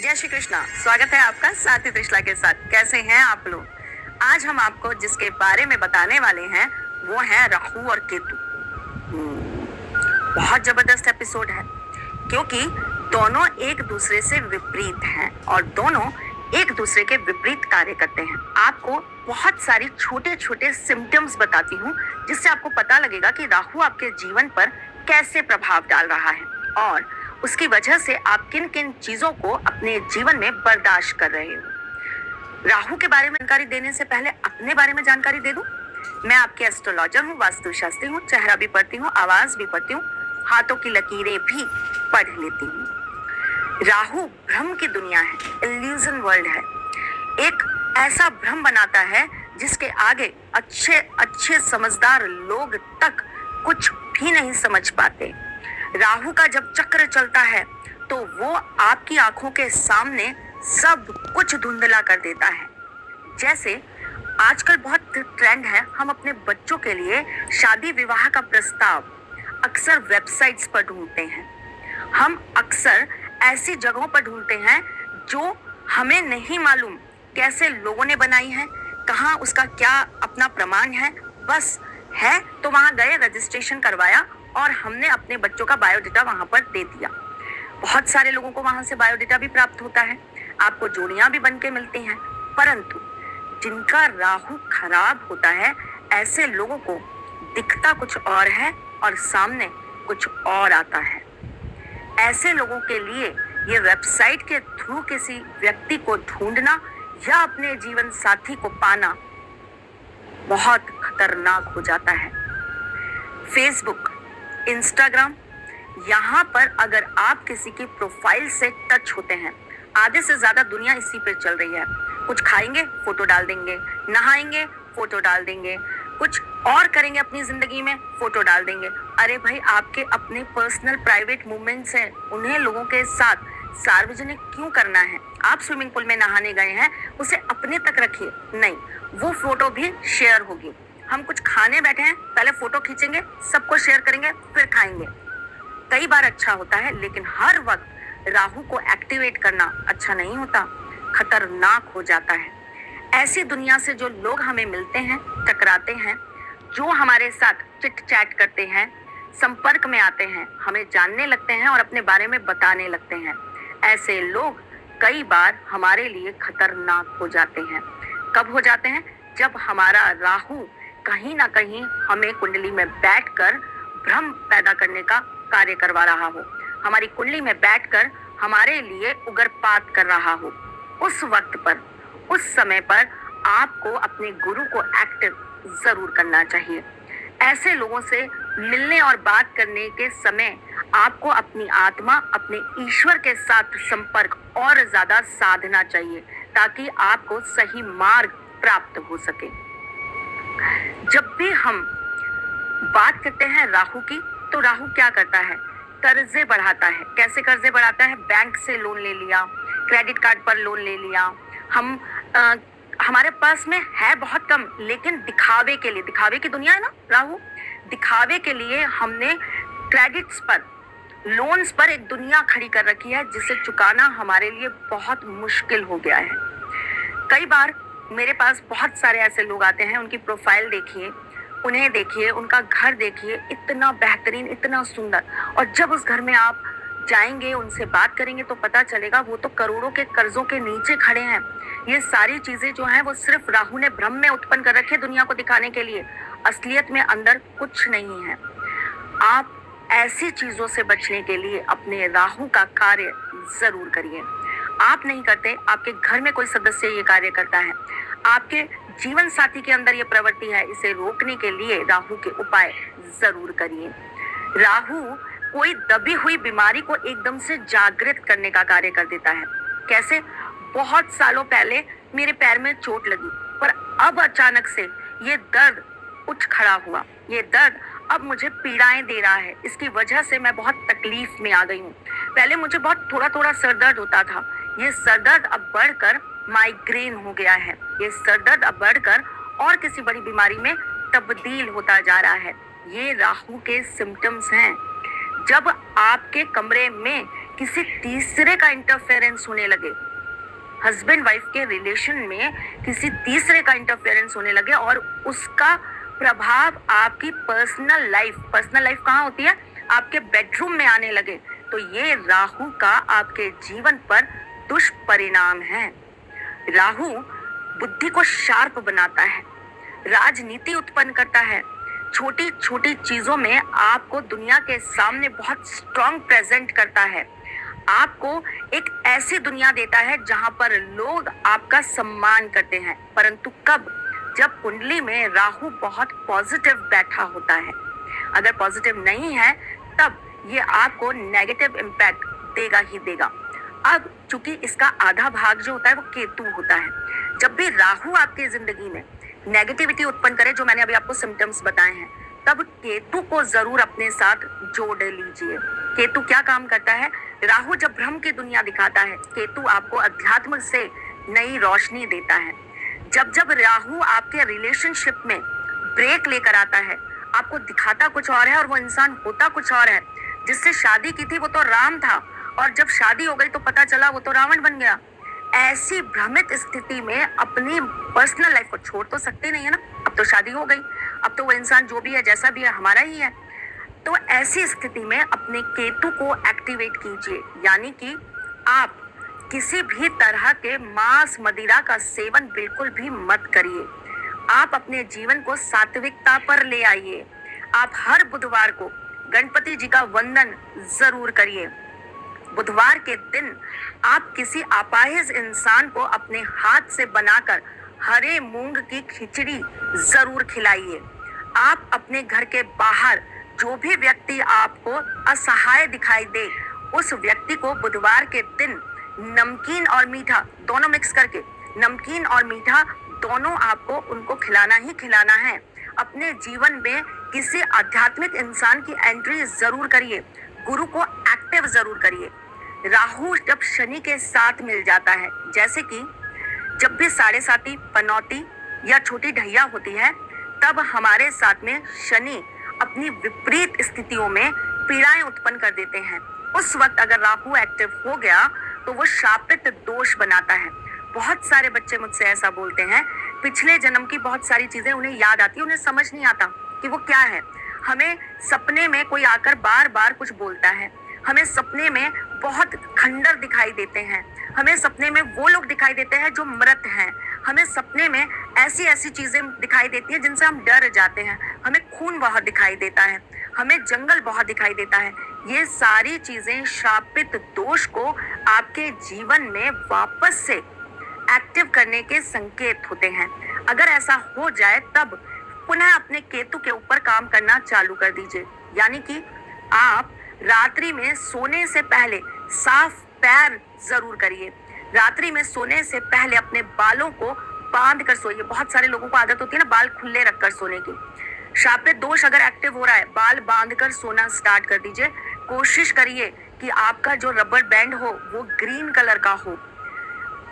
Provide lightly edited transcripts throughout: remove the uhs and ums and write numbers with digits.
जय श्री कृष्णा। स्वागत है आपका साथी त्रिशला के साथ। कैसे हैं आप लोग? आज हम आपको जिसके बारे में बताने वाले हैं वो है राहु और केतु। बहुत जबरदस्त एपिसोड है क्योंकि दोनों एक दूसरे से विपरीत हैं और दोनों एक दूसरे के विपरीत कार्य करते हैं। आपको बहुत सारी छोटे छोटे सिम्टम्स बताती हूँ जिससे आपको पता लगेगा कि राहु आपके जीवन पर कैसे प्रभाव डाल रहा है और उसकी वजह से आप किन किन चीजों को अपने जीवन में बर्दाश्त कर रहे हो। राहु के बारे में जानकारी देने से पहले अपने बारे में जानकारी दे दूं। मैं आपकी एस्ट्रोलॉजर हूँ, वास्तुशास्त्री हूँ, चेहरा भी पढ़ती हूँ, आवाज भी पढ़ती हूँ, हाथों की लकीरें भी पढ़ लेती हूँ। राहु भ्रम की दुनिया है, इल्यूजन वर्ल्ड है। एक ऐसा भ्रम बनाता है जिसके आगे अच्छे अच्छे समझदार लोग तक कुछ भी नहीं समझ पाते। राहु का जब चक्र चलता है तो वो आपकी आंखों के सामने सब कुछ धुंधला कर देता है। जैसे आजकल बहुत ट्रेंड है, हम अपने बच्चों के लिए शादी विवाह का प्रस्ताव अक्सर वेबसाइट्स पर ढूंढते हैं। हम अक्सर ऐसी जगहों पर ढूंढते हैं जो हमें नहीं मालूम कैसे लोगों ने बनाई है, कहाँ उसका क्या अपना प्रमाण है। बस है तो वहां गए, रजिस्ट्रेशन करवाया और हमने अपने बच्चों का बायोडेटा वहां पर दे दिया। बहुत सारे लोगों को वहां से बायोडेटा भी प्राप्त होता है, आपको जोड़ियां भी बन के मिलती हैं, परंतु जिनका राहु खराब होता है ऐसे लोगों को दिखता कुछ और है और सामने कुछ और आता है। ऐसे लोगों के लिए ये वेबसाइट के थ्रू किसी व्यक्ति को ढूंढना या अपने जीवन साथी को पाना बहुत खतरनाक हो जाता है। फेसबुक, इंस्टाग्राम, यहाँ पर अगर आप किसी की प्रोफाइल से टच होते हैं, आधे से ज्यादा दुनिया इसी पे चल रही है। कुछ खाएंगे फोटो डाल देंगे, नहाएंगे फोटो डाल देंगे, कुछ और करेंगे अपनी जिंदगी में फोटो डाल देंगे। अरे भाई, आपके अपने पर्सनल प्राइवेट मूवमेंट्स हैं, उन्हें लोगों के साथ सार्वजनिक क्यों करना है? आप स्विमिंग पूल में नहाने गए हैं, उसे अपने तक रखिए, नहीं वो फोटो भी शेयर होगी। हम कुछ खाने बैठे हैं, पहले फोटो खींचेंगे, सबको शेयर करेंगे, फिर खाएंगे। कई बार अच्छा होता है, लेकिन हर वक्त राहु को एक्टिवेट करना अच्छा नहीं होता, खतरनाक हो जाता है। ऐसी दुनिया से जो लोग हमें मिलते हैं, टकराते हैं, जो हमारे साथ चिट चैट करते हैं, संपर्क में आते हैं, हमें जानने लगते हैं और अपने बारे में बताने लगते हैं, ऐसे लोग कई बार हमारे लिए खतरनाक हो जाते हैं। कब हो जाते हैं? जब हमारा राहु कहीं ना कहीं हमें कुंडली में बैठकर भ्रम पैदा करने का कार्य करवा रहा हो, हमारी कुंडली में बैठकर हमारे लिए उग्रपात कर रहा हो। उस वक्त पर, उस समय पर आपको अपने गुरु को एक्टिव जरूर करना चाहिए। ऐसे लोगों से मिलने और बात करने के समय आपको अपनी आत्मा, अपने ईश्वर के साथ संपर्क और ज्यादा साधना चाहिए ताकि आपको सही मार्ग प्राप्त हो सके। जब भी हम बात करते हैं राहु की, तो राहु क्या करता है? कर्जे बढ़ाता है। कैसे कर्जे बढ़ाता है? बैंक से लोन ले लिया, क्रेडिट कार्ड पर लोन ले लिया। हमारे पास में है बहुत कम, लेकिन दिखावे के लिए, दिखावे की दुनिया है ना राहु, दिखावे के लिए हमने क्रेडिट्स पर, लोन्स पर एक दुनिया खड़ी कर रखी है जिसे चुकाना हमारे लिए बहुत मुश्किल हो गया है। कई बार मेरे पास बहुत सारे ऐसे लोग आते हैं, उनकी प्रोफाइल देखिए, उन्हें देखिए, उनका घर देखिए, इतना बेहतरीन, इतना सुंदर, और जब उस घर में आप जाएंगे, उनसे बात करेंगे तो पता चलेगा वो तो करोड़ों के कर्जों के नीचे खड़े हैं। ये सारी चीजें जो हैं वो सिर्फ राहु ने भ्रम में उत्पन्न कर रखी है दुनिया को दिखाने के लिए। असलियत में अंदर कुछ नहीं है। आप ऐसी चीजों से बचने के लिए अपने राहु का कार्य जरूर करिए। आप नहीं करते, आपके घर में कोई सदस्य ये कार्य करता है, आपके जीवन साथी के अंदर ये प्रवृत्ति है, इसे रोकने के लिए राहु के उपाय जरूर करिए। राहु कोई दबी हुई बीमारी को एकदम से जागृत करने का कार्य कर देता है। कैसे? बहुत सालों पहले मेरे पैर में चोट लगी, पर अब अचानक से ये दर्द उठ खड़ा हुआ। ये दर्द अब मुझे पीड़ाएं दे रहा है, इसकी वजह से मैं बहुत तकलीफ में आ गई हूँ। पहले मुझे बहुत थोड़ा थोड़ा सर दर्द होता था, ये सर दर्द अब बढ़कर माइग्रेन हो गया है। ये सर दर्द अब बढ़कर और किसी बड़ी बीमारी में तब्दील होता जा रहा है। ये राहु के सिम्टम्स हैं। जब आपके कमरे में किसी तीसरे का इंटरफेरेंस होने लगे, हस्बैंड वाइफ के रिलेशन में किसी तीसरे का इंटरफेरेंस होने लगे और उसका प्रभाव आपकी पर्सनल लाइफ कहाँ होती है, आपके बेडरूम में आने लगे, तो ये राहु का आपके जीवन पर दुष्परिणाम है। राहु बुद्धि को शार्प बनाता है, राजनीति उत्पन्न करता है, छोटी छोटी चीजों में आपको दुनिया के सामने बहुत स्ट्रांग प्रेजेंट करता है, आपको एक ऐसी दुनिया देता है जहां पर लोग आपका सम्मान करते हैं। परंतु कब? जब कुंडली में राहु बहुत पॉजिटिव बैठा होता है। अगर पॉजिटिव नहीं है तब ये आपको नेगेटिव इम्पैक्ट देगा ही देगा। अब चूंकि इसका आधा भाग जो होता है वो केतु होता है, जब भी राहु आपकी जिंदगी में नेगेटिविटी उत्पन्न करे, जो मैंने अभी आपको सिम्टम्स बताए हैं, तब केतु को जरूर अपने साथ जोड़ लीजिए। केतु क्या काम करता है? राहु जब भ्रम की दुनिया दिखाता है, केतु आपको अध्यात्म से नई रोशनी देता है। जब जब राहु आपके रिलेशनशिप में ब्रेक लेकर आता है, आपको दिखाता कुछ और है और वो इंसान होता कुछ और है। जिससे शादी की थी वो तो राम था और जब शादी हो गई तो पता चला वो तो रावण बन गया। ऐसी भ्रमित स्थिति में अपनी पर्सनल लाइफ को छोड़ तो सकते नहीं है ना, अब तो शादी हो गई, अब तो वो इंसान जो भी है जैसा भी है हमारा ही है। तो ऐसी स्थिति में अपने केतु को एक्टिवेट कीजिए, यानी कि आप किसी भी तरह के मांस मदिरा का सेवन बिल्कुल भी मत करिए। आप अपने जीवन को सात्विकता पर ले आइए। आप हर बुधवार को गणपति जी का वंदन जरूर करिए। बुधवार के दिन आप किसी अपाहिज इंसान को अपने हाथ से बनाकर हरे मूंग की खिचड़ी जरूर खिलाइए। आप अपने घर के बाहर जो भी व्यक्ति आपको असहाय दिखाई दे, उस व्यक्ति को बुधवार के दिन नमकीन और मीठा दोनों मिक्स करके, नमकीन और मीठा दोनों आपको उनको खिलाना ही खिलाना है। अपने जीवन में किसी आध्यात्मिक इंसान की एंट्री जरूर करिए। गुरु को एक्टिव जरूर करिए। राहु जब शनि के साथ मिल जाता है, जैसे कि जब भी साढ़े साती, पनौती या छोटी ढैया होती है, तब हमारे साथ में शनि अपनी विपरीत स्थितियों में पीड़ाएं उत्पन्न कर देते हैं। उस वक्त अगर राहु एक्टिव हो गया तो वो शापित दोष बनाता है। बहुत सारे बच्चे मुझसे ऐसा बोलते हैं, पिछले जन्म की बहुत सारी चीजें उन्हें याद आती, उन्हें समझ नहीं आता कि वो क्या है। हमें सपने में कोई आकर बार बार कुछ बोलता है, हमें सपने में बहुत खंडर दिखाई देते हैं, हमें सपने में वो लोग दिखाई देते हैं जो मृत हैं, हमें सपने में ऐसी ऐसी चीजें दिखाई देती हैं जिनसे हम डर जाते हैं, हमें खून बहुत दिखाई देता है, हमें जंगल बहुत दिखाई देता है। ये सारी चीजें शापित दोष को आपके जीवन में वापस से एक्टिव करने के संकेत होते हैं। अगर ऐसा हो जाए तब पुनः अपने केतु के ऊपर काम करना चालू कर दीजिए, यानी कि आप रात्रि में सोने से पहले साफ पैर जरूर करिए। रात्रि में सोने से पहले अपने बालों को बांध कर सोइए। बहुत सारे लोगों को आदत होती है ना बाल खुले रखकर सोने की। शापित दोष अगर एक्टिव हो रहा है, बाल बांधकर सोना स्टार्ट कर दीजिए। कोशिश करिए कि आपका जो रबर बैंड हो वो ग्रीन कलर का हो।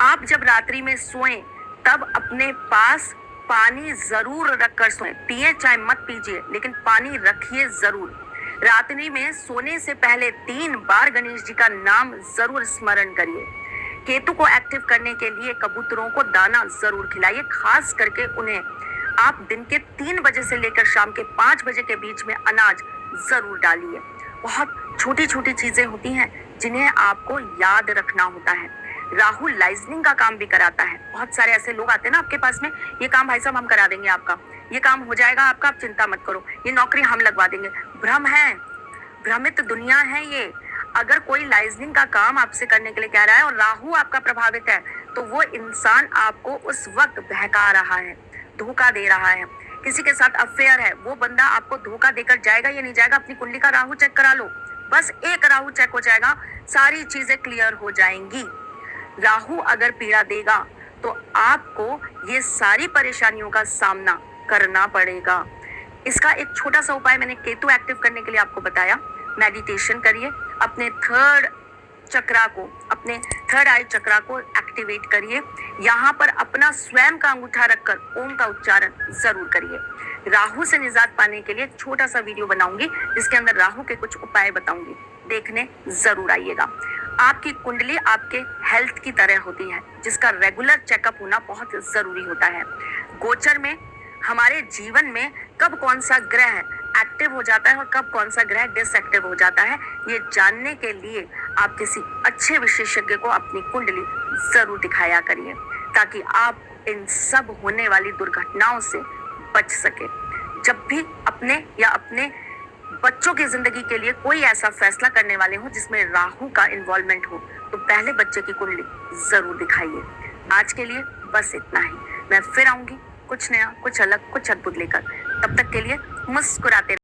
आप जब रात्रि में सोएं तब अपने पास पानी जरूर रखकर सोएं। पिए चाहे मत पीजिए, लेकिन पानी रखिए जरूर। रात्रि में सोने से पहले 3 बार गणेश जी का नाम जरूर स्मरण करिए। केतु को एक्टिव करने के लिए कबूतरों को दाना जरूर खिलाइए। खास करके उन्हें आप दिन के 3 बजे से लेकर शाम के 5 बजे के बीच में अनाज जरूर डालिए। बहुत छोटी छोटी चीजें होती हैं जिन्हें आपको याद रखना होता है। राहु लाइजनिंग का काम भी कराता है। बहुत सारे ऐसे लोग आते हैं ना आपके पास में, ये काम भाई साहब हम करा देंगे आपका, ये काम हो जाएगा आपका, आप चिंता मत करो, ये नौकरी हम लगवा देंगे। भ्रम है, भ्रमित दुनिया है ये। अगर कोई लाइजनिंग का काम आपसे करने के लिए कह रहा है और राहु आपका प्रभावित है, तो वो इंसान आपको उस वक्त बहका रहा है, धोखा दे रहा है। किसी के साथ अफेयर है, वो बंदा आपको धोखा देकर जाएगा या नहीं जाएगा, अपनी कुंडली का राहु चेक करा लो। बस एक राहु चेक हो जाएगा, सारी चीजें क्लियर हो जाएंगी। राहु अगर पीड़ा देगा तो आपको ये सारी परेशानियों का सामना करना पड़ेगा। इसका एक छोटा सा उपाय मैंने केतु एक्टिव करने के लिए आपको बताया। मेडिटेशन करिए, अपने थर्ड चक्रा को, अपने थर्ड आई चक्रा को एक्टिवेट करिए। यहाँ पर अपना स्वयं का अंगूठा रखकर ओम का उच्चारण जरूर करिए। राहु से निजात पाने के लिए छोटा सा वीडियो बनाऊंगी जिसके अंदर राहु के कुछ उपाय बताऊंगी, देखने जरूर आइएगा। आपकी कुंडली आपके हेल्थ की तरह होती है, जिसका रेगुलर चेकअप होना बहुत जरूरी होता है। गोचर में हमारे जीवन में कब कौन सा ग्रह एक्टिव हो जाता है और कब कौन सा ग्रह डिसएक्टिव हो जाता है, ये जानने के लिए आप किसी अच्छे विशेषज्ञ को अपनी कुंडली जरूर दिखाया करिए, ताकि आप इन सब होने वाली दुर्घटनाओं से बच सके। जब भी अपने या अपने बच्चों की जिंदगी के लिए कोई ऐसा फैसला करने वाले हो जिसमें राहु का इन्वॉल्वमेंट हो, तो पहले बच्चे की कुंडली जरूर दिखाइए। आज के लिए बस इतना ही। मैं फिर आऊंगी कुछ नया, कुछ अलग, कुछ अद्भुत लेकर। तब तक के लिए मुस्कुराते